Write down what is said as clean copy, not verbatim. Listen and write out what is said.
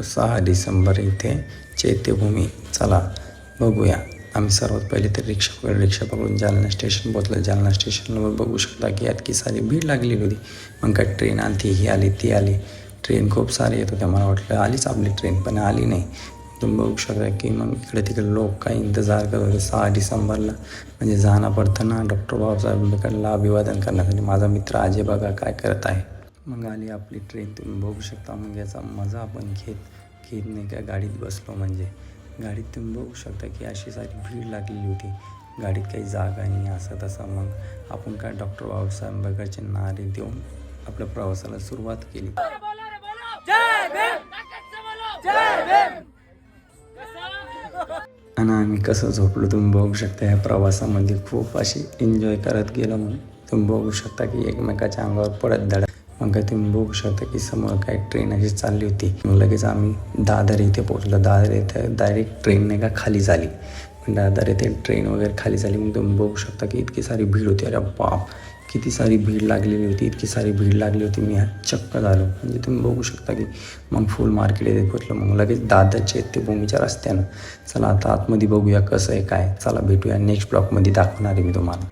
6 डिसेंबर इथे चैत्यभूमी. चला बघूया. आम्ही सर्वात पहिले तर रिक्षा पकडून जालना स्टेशन पोहोचलो. जालना स्टेशनवर बघू शकता की इतकी सारी भीड लागलेली होती. मग काय ट्रेन आली, ही आली ती आली. ट्रेन खूप सारे येत होत्या. मला वाटलं आलीच आपली ट्रेन, पण आली नाही. तुम्ही बघू शकता की मग इकडे तिकडे लोक काही इंतजार करत होते. 6 डिसेंबरला म्हणजे जाणं पडतं ना डॉक्टर बाबासाहेब आंबेडकरला अभिवादन करण्यासाठी. माझा मित्र अजय बघा काय करत आहे. मग आली आपली ट्रेन. तुम्ही बघू शकता. मग याचा मजा आपण घेत नाही का गाडीत बसलो. म्हणजे गाडीत तुम्ही बघू शकता की अशी सारी भीड लागलेली होती. गाडीत काही जागा नाही असं तसं. मग आपण काय डॉक्टर बाबासाहेब आंबेडकरचे नारे देऊन आपल्या प्रवासाला सुरुवात केली. आणि आम्ही कसं झोपलो तुम्ही बघू शकता. या प्रवासामध्ये खूप अशी एन्जॉय करत गेलो. मग तुम्ही बघू शकता की एकमेकाच्या अंगावर पडत धडक. मग काय तुम्ही बघू शकता की समोर काय ट्रेन अशी चालली होती. मग लगेच आम्ही दादर इथे पोहोचलो. दादर इथे डायरेक्ट ट्रेन नाही का खाली झाली. दादर इथे ट्रेन वगैरे खाली झाली. मग तुम्ही बघू शकता की इतकी सारी भीड होती. अरे बाप, किती सारी भीड लागलेली होती. इतकी सारी भीड लागली होती मी चक्क झालो. म्हणजे तुम्ही बघू शकता की मग फुल मार्केट येते पोचलं. मग लगेच दादर चैत्यभूमीच्या रस्त्यानं. चला आता आतमध्ये बघूया कसं आहे काय. चला भेटूया नेक्स्ट ब्लॉगमध्ये दाखवणार आहे मी तुम्हाला.